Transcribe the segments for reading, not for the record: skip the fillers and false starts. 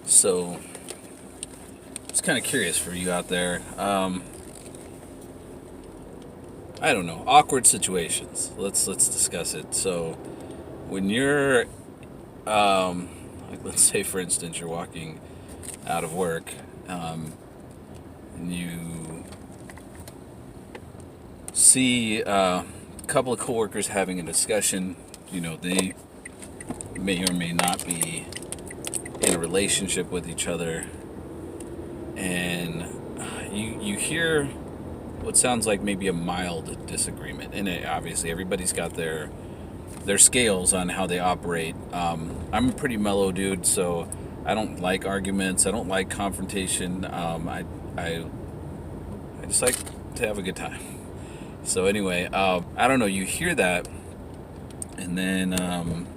So, it's kind of curious for you out there. I don't know, awkward situations. Let's discuss it. So, when you're, like, let's say for instance, you're walking out of work, and you see a couple of coworkers having a discussion. They may or may not be in a relationship with each other, and you hear what sounds like maybe a mild disagreement. And obviously, everybody's got their scales on how they operate. I'm a pretty mellow dude, so I don't like arguments. I don't like confrontation. I just like to have a good time. So anyway, I don't know. You hear that, and then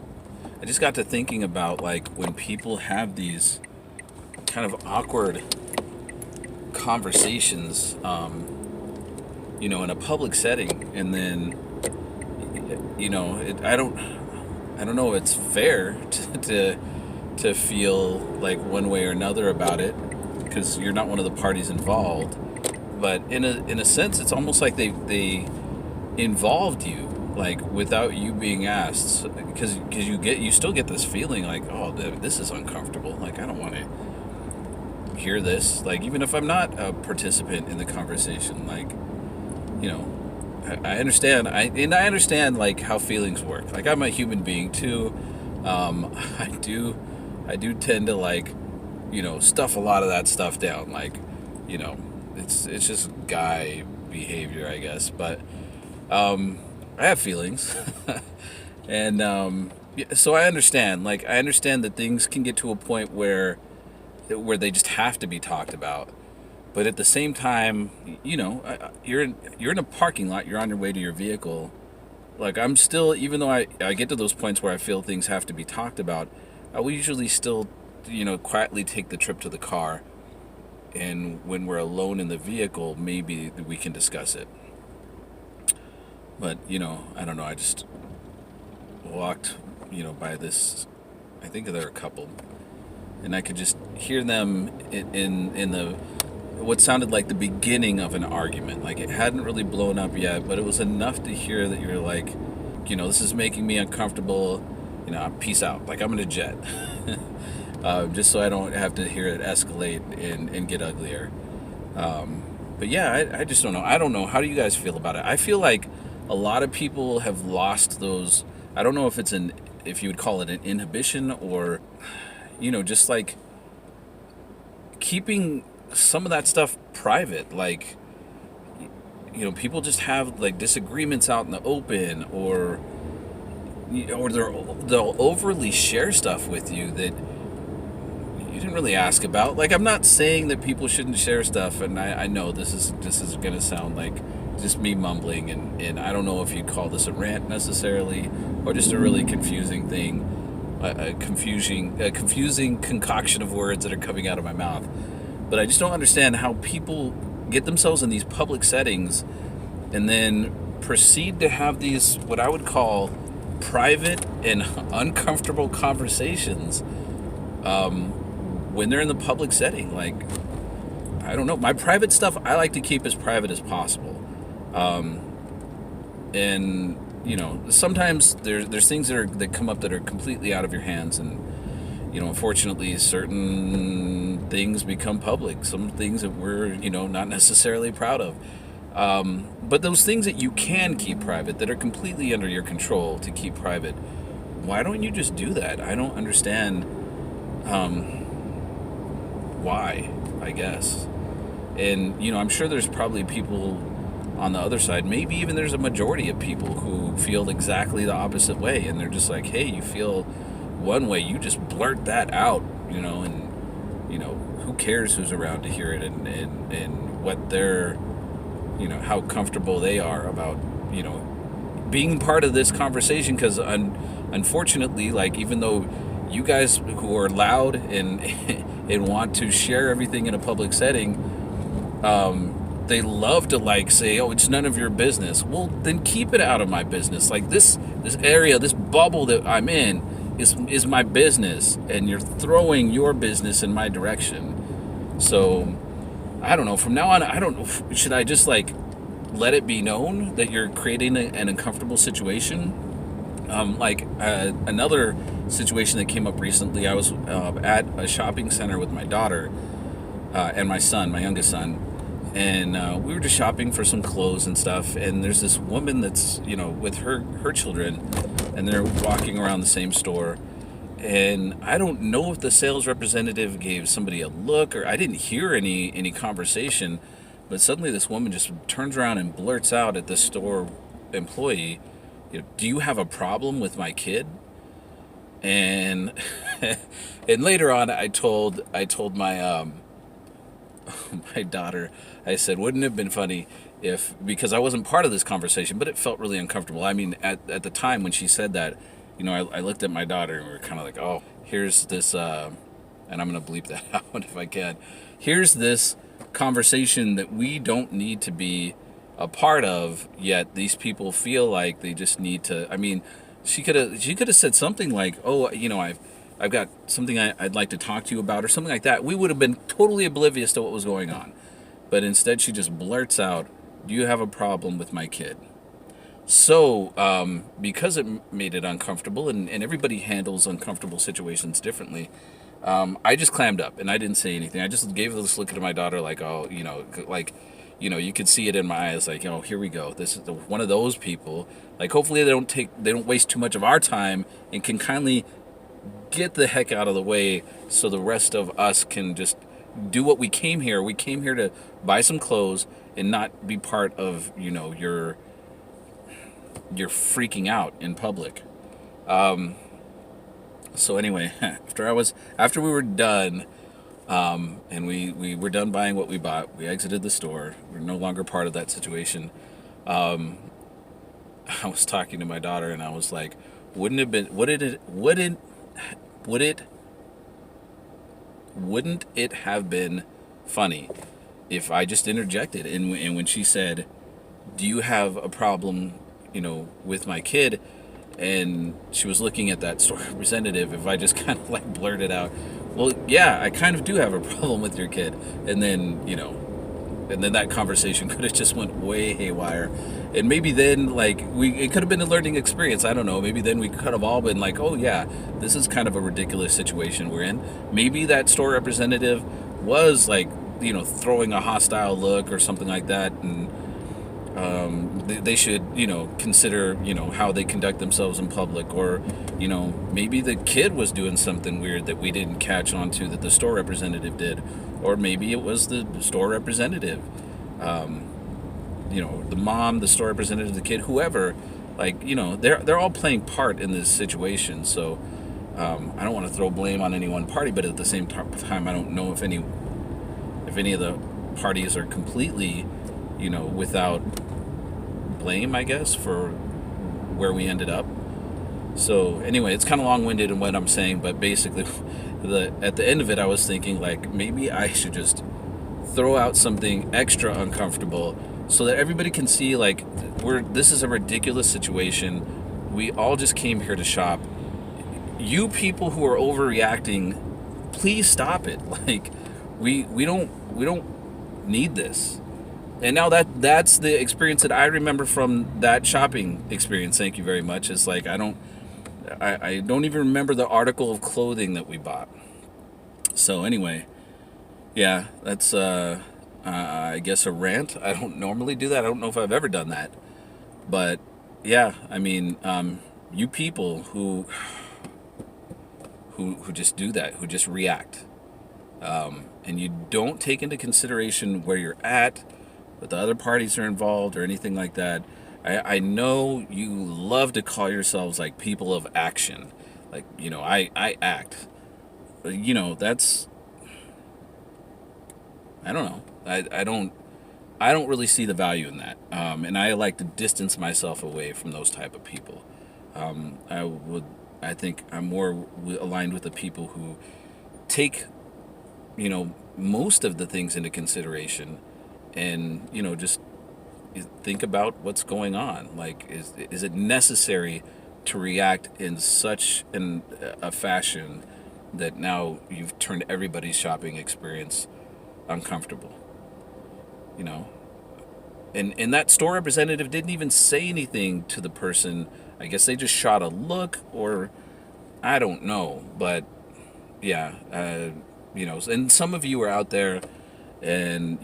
I just got to thinking about, like, when people have these kind of awkward conversations, in a public setting, and then I don't know if it's fair to feel like one way or another about it, because you're not one of the parties involved. But in a sense, it's almost like they involved you, like, without you being asked, because you still get this feeling like, oh, this is uncomfortable. Like, I don't want to hear this. Like, even if I'm not a participant in the conversation, like, I understand. I understand, like, how feelings work. Like, I'm a human being too. I do tend to, like, stuff a lot of that stuff down. Like, you know, it's just guy behavior, I guess. But I have feelings, and yeah, so I understand. Like, I understand that things can get to a point where they just have to be talked about. But at the same time, you're in a parking lot. You're on your way to your vehicle. Like, I'm still, even though I get to those points where I feel things have to be talked about, I will usually still, quietly take the trip to the car. And when we're alone in the vehicle, maybe we can discuss it. But, I don't know. I just walked, by this, I think there are a couple, and I could just hear them in the what sounded like the beginning of an argument. Like, it hadn't really blown up yet, but it was enough to hear that you're like, this is making me uncomfortable. Peace out. Like, I'm gonna jet, just so I don't have to hear it escalate and get uglier. But yeah, I just don't know. I don't know. How do you guys feel about it? I feel like a lot of people have lost those. I don't know if you would call it an inhibition, or, just like keeping some of that stuff private. Like, people just have, like, disagreements out in the open, or they'll overly share stuff with you that you didn't really ask about. Like, I'm not saying that people shouldn't share stuff, and I know this is gonna sound like just me mumbling, and I don't know if you'd call this a rant necessarily, or just a really confusing thing, a confusing concoction of words that are coming out of my mouth. But I just don't understand how people get themselves in these public settings and then proceed to have these, what I would call, private and uncomfortable conversations, when they're in the public setting. Like, I don't know. My private stuff, I like to keep as private as possible. And, sometimes there's things that come up that are completely out of your hands, and unfortunately, certain things become public. Some things that we're, not necessarily proud of. But those things that you can keep private, that are completely under your control to keep private, why don't you just do that? I don't understand why, I guess. And, I'm sure there's probably people on the other side, maybe even there's a majority of people who feel exactly the opposite way, and they're just like, hey, you feel one way, you just blurt that out, and who cares who's around to hear it, and what they're, how comfortable they are about, being part of this conversation. Because unfortunately, like, even though you guys who are loud and and want to share everything in a public setting, they love to, like, say, oh, it's none of your business. Well, then keep it out of my business. Like, this area, this bubble that I'm in, is my business, and you're throwing your business in my direction. So I don't know. From now on, I don't know. Should I just like let it be known that you're creating an uncomfortable situation? Another situation that came up recently, I was at a shopping center with my daughter and my son, my youngest son, and we were just shopping for some clothes and stuff. And there's this woman that's with her children, and they're walking around the same store. And I don't know if the sales representative gave somebody a look, or I didn't hear any conversation, but suddenly this woman just turns around and blurts out at the store employee, "Do you have a problem with my kid?" And and later on, I told my my daughter, I said, wouldn't it have been funny if, because I wasn't part of this conversation, but it felt really uncomfortable. I mean, at the time when she said that, I looked at my daughter and we were kind of like, oh, here's this, and I'm going to bleep that out if I can. Here's this conversation that we don't need to be a part of, yet these people feel like they just need to. I mean, she could have said something like, oh, I've got something I'd like to talk to you about, or something like that. We would have been totally oblivious to what was going on. But instead, she just blurts out, "Do you have a problem with my kid?" So, because it made it uncomfortable, and everybody handles uncomfortable situations differently, I just clammed up and I didn't say anything. I just gave this look at my daughter, like, oh, you could see it in my eyes, like, here we go. This is one of those people. Like, hopefully they don't waste too much of our time and can kindly get the heck out of the way so the rest of us can just do what we came here. We came here to buy some clothes and not be part of, your freaking out in public. So anyway, after we were done, and we were done buying what we bought, we exited the store. We're no longer part of that situation. I was talking to my daughter and I was like, wouldn't it have been funny if I just interjected, and when she said, "Do you have a problem, with my kid?" and she was looking at that store representative, if I just kind of like blurted out, "Well, yeah, I kind of do have a problem with your kid," and then that conversation could have just went way haywire. And maybe then, like, it could have been a learning experience. I don't know. Maybe then we could have all been like, oh yeah, this is kind of a ridiculous situation we're in. Maybe that store representative was like, throwing a hostile look or something like that, and they should, consider, how they conduct themselves in public. Or, maybe the kid was doing something weird that we didn't catch on to that the store representative did. Or maybe it was the store representative, the mom, the store representative, the kid, whoever. Like, they're all playing part in this situation. So I don't want to throw blame on any one party, but at the same time, I don't know if any of the parties are completely, without blame, I guess, for where we ended up. So anyway, it's kind of long-winded in what I'm saying, but basically, at the end of it, I was thinking, like, maybe I should just throw out something extra uncomfortable so that everybody can see, like, this is a ridiculous situation. We all just came here to shop. You people who are overreacting, please stop it. Like, we don't need this. And now that's the experience that I remember from that shopping experience. Thank you very much. It's like I don't even remember the article of clothing that we bought. So anyway, yeah, that's I guess a rant. I don't normally do that. I don't know if I've ever done that. But yeah, I mean, you people who just do that, who just react, and you don't take into consideration where you're at, what the other parties are involved, or anything like that. I know you love to call yourselves like people of action, like, I act. But, that's, I don't know. I don't really see the value in that, and I like to distance myself away from those type of people. I think I'm more aligned with the people who take, most of the things into consideration, and just think about what's going on. Like, is it necessary to react in such a fashion that now you've turned everybody's shopping experience uncomfortable, you know? And that store representative didn't even say anything to the person. I guess they just shot a look, or I don't know. But yeah, and some of you are out there, and,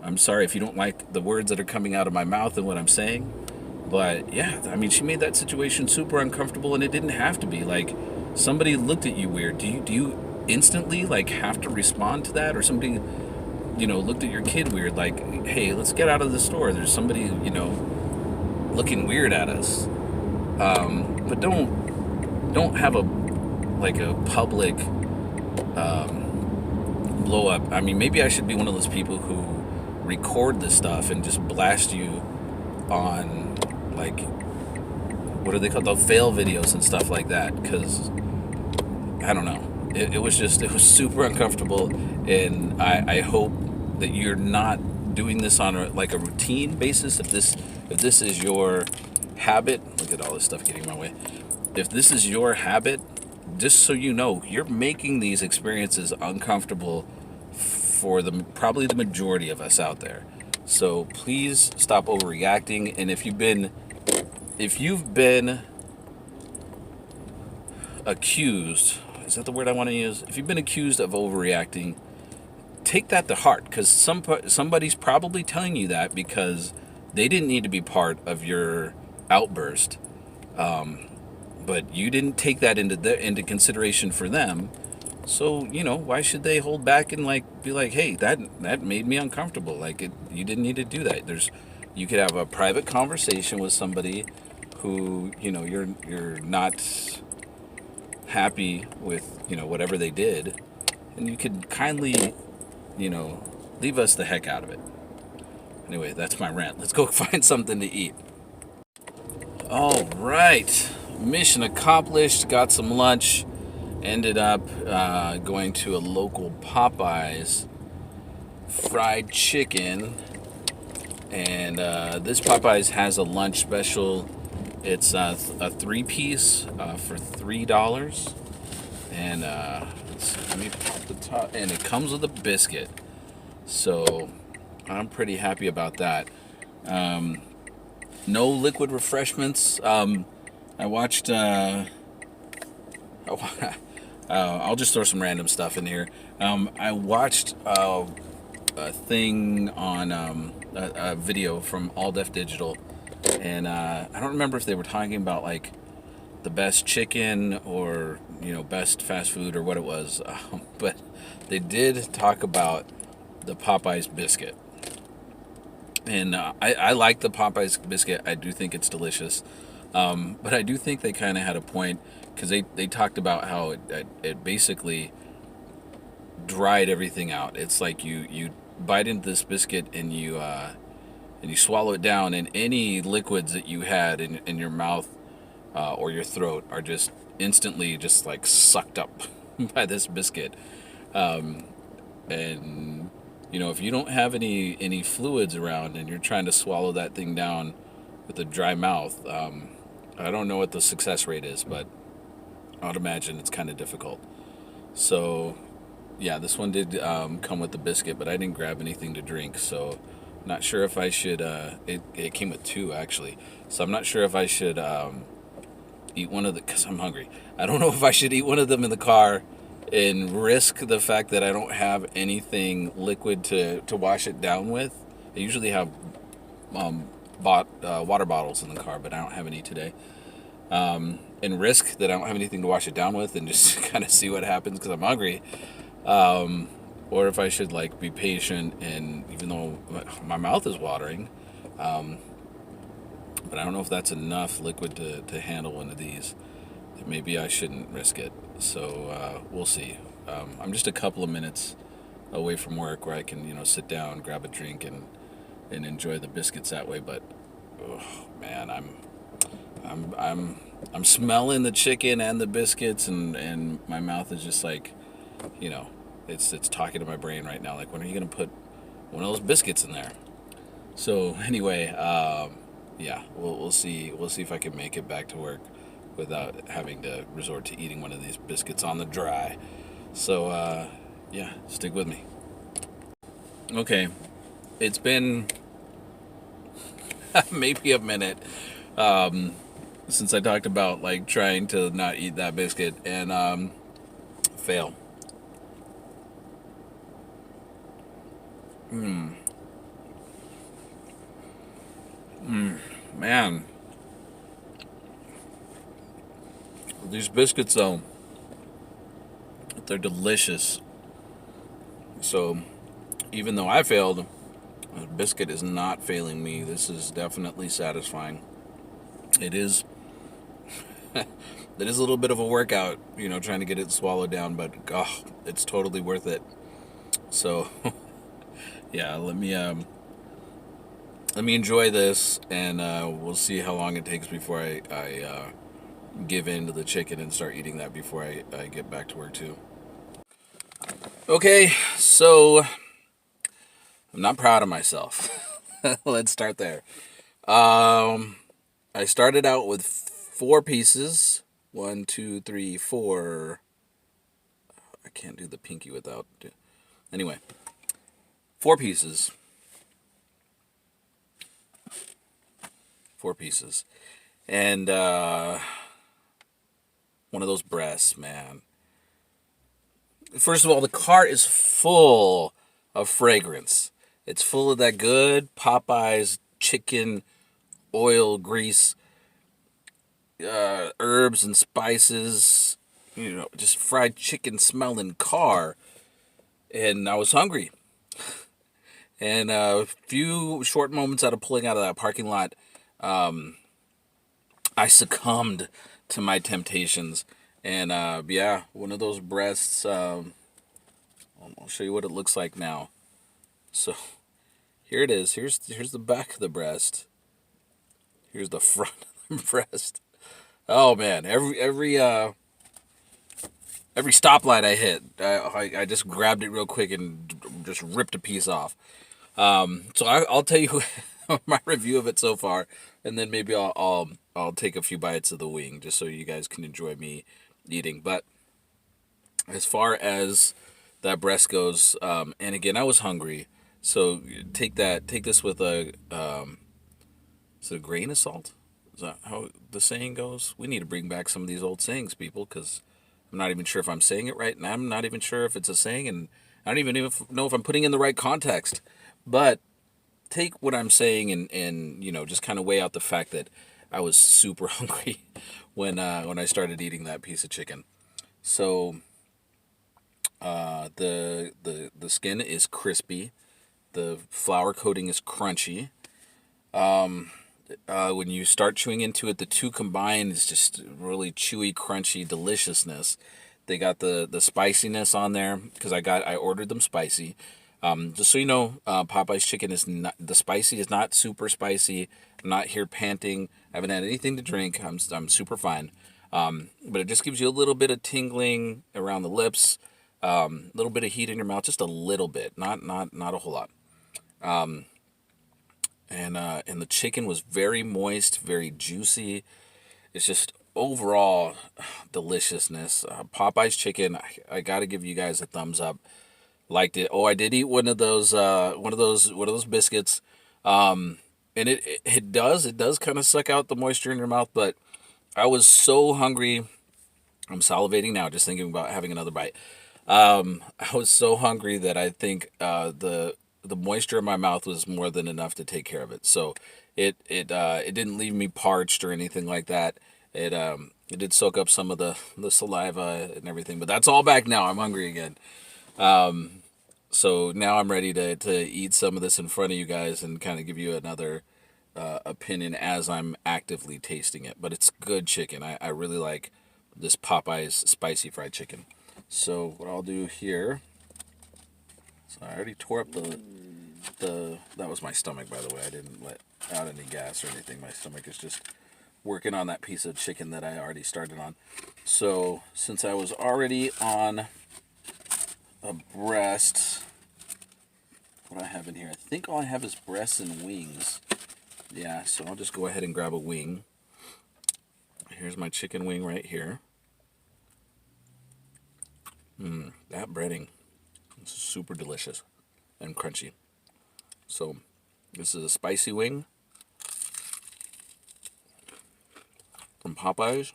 I'm sorry if you don't like the words that are coming out of my mouth and what I'm saying. But yeah, I mean, she made that situation super uncomfortable, and it didn't have to be. Like, somebody looked at you weird. Do you instantly, like, have to respond to that? Or somebody, looked at your kid weird, like, hey, let's get out of the store. There's somebody, looking weird at us. But don't have a public blow up. I mean, maybe I should be one of those people who record this stuff and just blast you on, like, what are they called, the fail videos and stuff like that, because I don't know, it was super uncomfortable. And I hope that you're not doing this on a routine basis. If this is your habit, look at all this stuff getting in my way. If this is your habit, just so you know, you're making these experiences uncomfortable for probably the majority of us out there. So please stop overreacting. And if you've been accused, is that the word I want to use? If you've been accused of overreacting, take that to heart, because somebody's probably telling you that because they didn't need to be part of your outburst. But you didn't take that into consideration for them. So, why should they hold back and be like, hey, that made me uncomfortable. You didn't need to do that. You could have a private conversation with somebody who, you're not happy with, whatever they did, and you could kindly, leave us the heck out of it. Anyway, that's my rant. Let's go find something to eat. All right. Mission accomplished. Got some lunch. Ended up going to a local Popeyes fried chicken. And this Popeyes has a lunch special. It's a 3-piece for $3. And let me pop the top. And it comes with a biscuit. So I'm pretty happy about that. No liquid refreshments. I watched. I'll just throw some random stuff in here. I watched a thing on a video from All Def Digital, and I don't remember if they were talking about the best chicken or best fast food or what it was, but they did talk about the Popeyes biscuit. And I like the Popeyes biscuit. I do think it's delicious. But I do think they kind of had a point, because they talked about how it basically dried everything out. It's like you bite into this biscuit and you swallow it down, and any liquids that you had in your mouth or your throat are just instantly just sucked up by this biscuit. And if you don't have any fluids around and you're trying to swallow that thing down with a dry mouth, I don't know what the success rate is, but I'd imagine it's kind of difficult. So, yeah, this one did come with the biscuit, but I didn't grab anything to drink, so not sure if I should. It came with 2 actually, so I'm not sure if I should eat one of the, because I'm hungry. I don't know if I should eat one of them in the car and risk the fact that I don't have anything liquid to wash it down with. I usually have water bottles in the car, but I don't have any today. And risk that I don't have anything to wash it down with and just kind of see what happens because I'm hungry. Or if I should be patient, and even though my mouth is watering, but I don't know if that's enough liquid to handle one of these. Maybe I shouldn't risk it. So we'll see. I'm just a couple of minutes away from work where I can sit down, grab a drink, and enjoy the biscuits that way. But oh man, I'm smelling the chicken and the biscuits, and my mouth is just it's talking to my brain right now. When are you gonna put one of those biscuits in there? So anyway, yeah, we'll see if I can make it back to work without having to resort to eating one of these biscuits on the dry. So, yeah, stick with me. Okay, it's been maybe a minute since I talked about like trying to not eat that biscuit and fail. Man, these biscuits though, they're delicious. So even though I failed, the biscuit is not failing me. This is definitely satisfying. It is. It is a little bit of a workout, trying to get it swallowed down, but it's totally worth it. So, yeah, let me enjoy this, and we'll see how long it takes before I give in to the chicken and start eating that before I get back to work too. Okay, so I'm not proud of myself. Let's start there. Um, I started out with 4 pieces. One, two, three, four. I can't do the pinky without. Anyway, 4 pieces. 4 pieces. And one of those breasts, man. First of all, the cart is full of fragrance. It's full of that good Popeyes chicken oil grease, herbs and spices, just fried chicken smelling car. And I was hungry. And a few short moments out of pulling out of that parking lot, I succumbed to my temptations. And yeah, one of those breasts, I'll show you what it looks like now. So here it is. Here's the back of the breast. Here's the front of the breast. Oh man, every stoplight I hit, I just grabbed it real quick and just ripped a piece off. So I'll tell you my review of it so far, and then maybe I'll take a few bites of the wing just so you guys can enjoy me eating. But as far as that breast goes, and again, I was hungry, so take this with is it a grain of salt? Is that how the saying goes? We need to bring back some of these old sayings, people, because I'm not even sure if I'm saying it right, and I'm not even sure if it's a saying, and I don't even know if I'm putting in the right context. But take what I'm saying and just kind of weigh out the fact that I was super hungry when I started eating that piece of chicken. So the skin is crispy, the flour coating is crunchy. When you start chewing into it, the two combined is just really chewy, crunchy deliciousness. They got the spiciness on there because I ordered them spicy. Just so you know, Popeye's chicken is not the spicy is not super spicy. I'm not here panting. I haven't had anything to drink. I'm super fine. But it just gives you a little bit of tingling around the lips, a little bit of heat in your mouth, just a little bit, not a whole lot. And the chicken was very moist, very juicy. It's just overall deliciousness. Popeye's chicken, I got to give you guys a thumbs up. Liked it. Oh, I did eat one of those biscuits. And it does kind of suck out the moisture in your mouth, but I was so hungry. I'm salivating now just thinking about having another bite. I was so hungry that I think the moisture in my mouth was more than enough to take care of it. So it didn't leave me parched or anything like that. It did soak up some of the saliva and everything, but that's all back now. I'm hungry again. So now I'm ready to eat some of this in front of you guys and kind of give you another opinion as I'm actively tasting it. But it's good chicken. I really like this Popeye's spicy fried chicken. So what I'll do here, so I already tore up the that was my stomach, by the way. I didn't let out any gas or anything. My stomach is just working on that piece of chicken that I already started on. So since I was already on a breast, what do I have in here? I think all I have is breasts and wings. Yeah, so I'll just go ahead and grab a wing. Here's my chicken wing right here. That breading is super delicious and crunchy. So this is a spicy wing from Popeyes.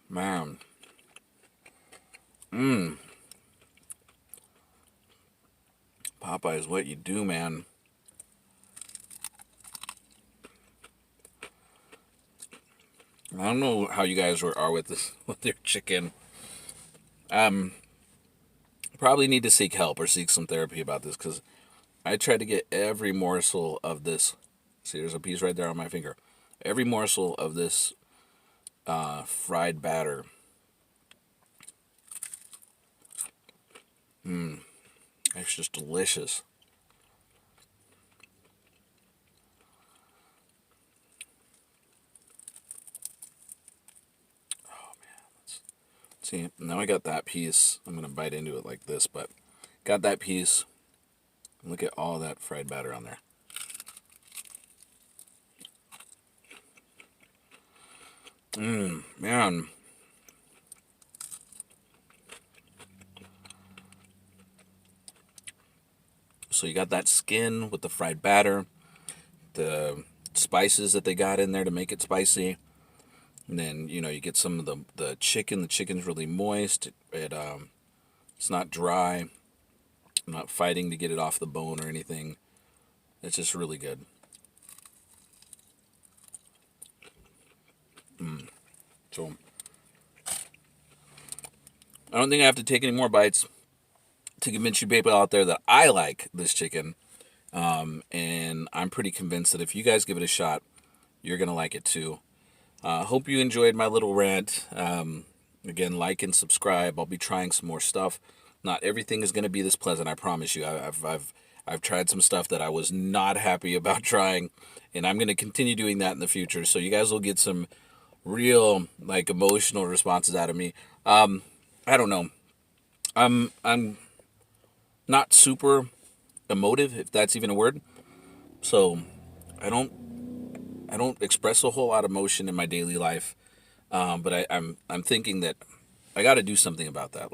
Man, Popeyes, what you do, man. I don't know how you guys are with this with your chicken. Probably need to seek help or seek some therapy about this because I tried to get every morsel of this. See, there's a piece right there on my finger. Every morsel of this fried batter. It's just delicious. See, now I got that piece. I'm going to bite into it like this, but got that piece. Look at all that fried batter on there. Man. So you got that skin with the fried batter, the spices that they got in there to make it spicy. And then, you get some of the chicken. The chicken's really moist. It's not dry. I'm not fighting to get it off the bone or anything. It's just really good. So I don't think I have to take any more bites to convince you people out there that I like this chicken. And I'm pretty convinced that if you guys give it a shot, you're going to like it too. Hope you enjoyed my little rant. Again, like and subscribe. I'll be trying some more stuff. Not everything is going to be this pleasant, I promise you. I've tried some stuff that I was not happy about trying, and I'm going to continue doing that in the future. So you guys will get some real emotional responses out of me. I don't know. I'm not super emotive, if that's even a word. So I don't express a whole lot of emotion in my daily life. But I'm thinking that I got to do something about that.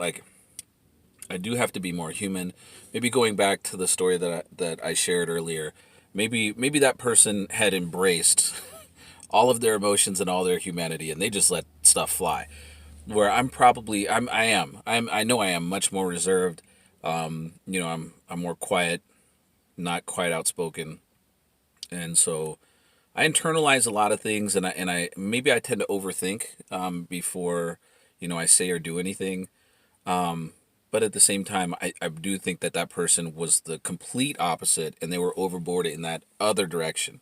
I do have to be more human. Maybe going back to the story that I shared earlier, maybe that person had embraced all of their emotions and all their humanity, and they just let stuff fly. Where I know I am much more reserved. I'm more quiet, not quite outspoken, and so I internalize a lot of things, and I maybe I tend to overthink before I say or do anything. But at the same time, I do think that person was the complete opposite, and they were overboard in that other direction.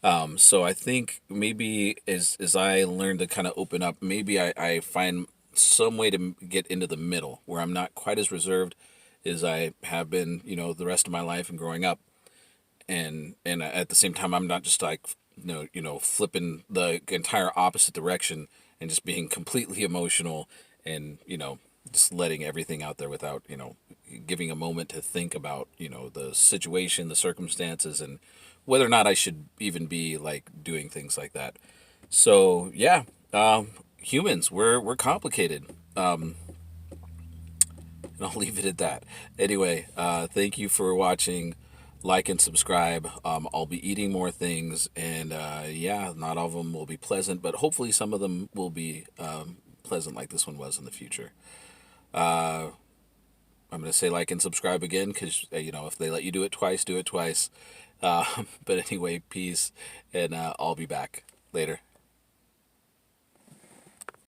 So I think maybe as I learn to kind of open up, maybe I find some way to get into the middle where I'm not quite as reserved as I have been, the rest of my life and growing up, and at the same time, I'm not just flipping the entire opposite direction and just being completely emotional and just letting everything out there without giving a moment to think about the situation, the circumstances, and whether or not I should even be doing things like that. So yeah, humans, we're complicated. And I'll leave it at that. Anyway, thank you for watching. Like and subscribe. I'll be eating more things, and yeah, not all of them will be pleasant, but hopefully some of them will be pleasant, like this one was in the future. I'm going to say like and subscribe again because, if they let you do it twice, do it twice. But anyway, peace, and I'll be back later.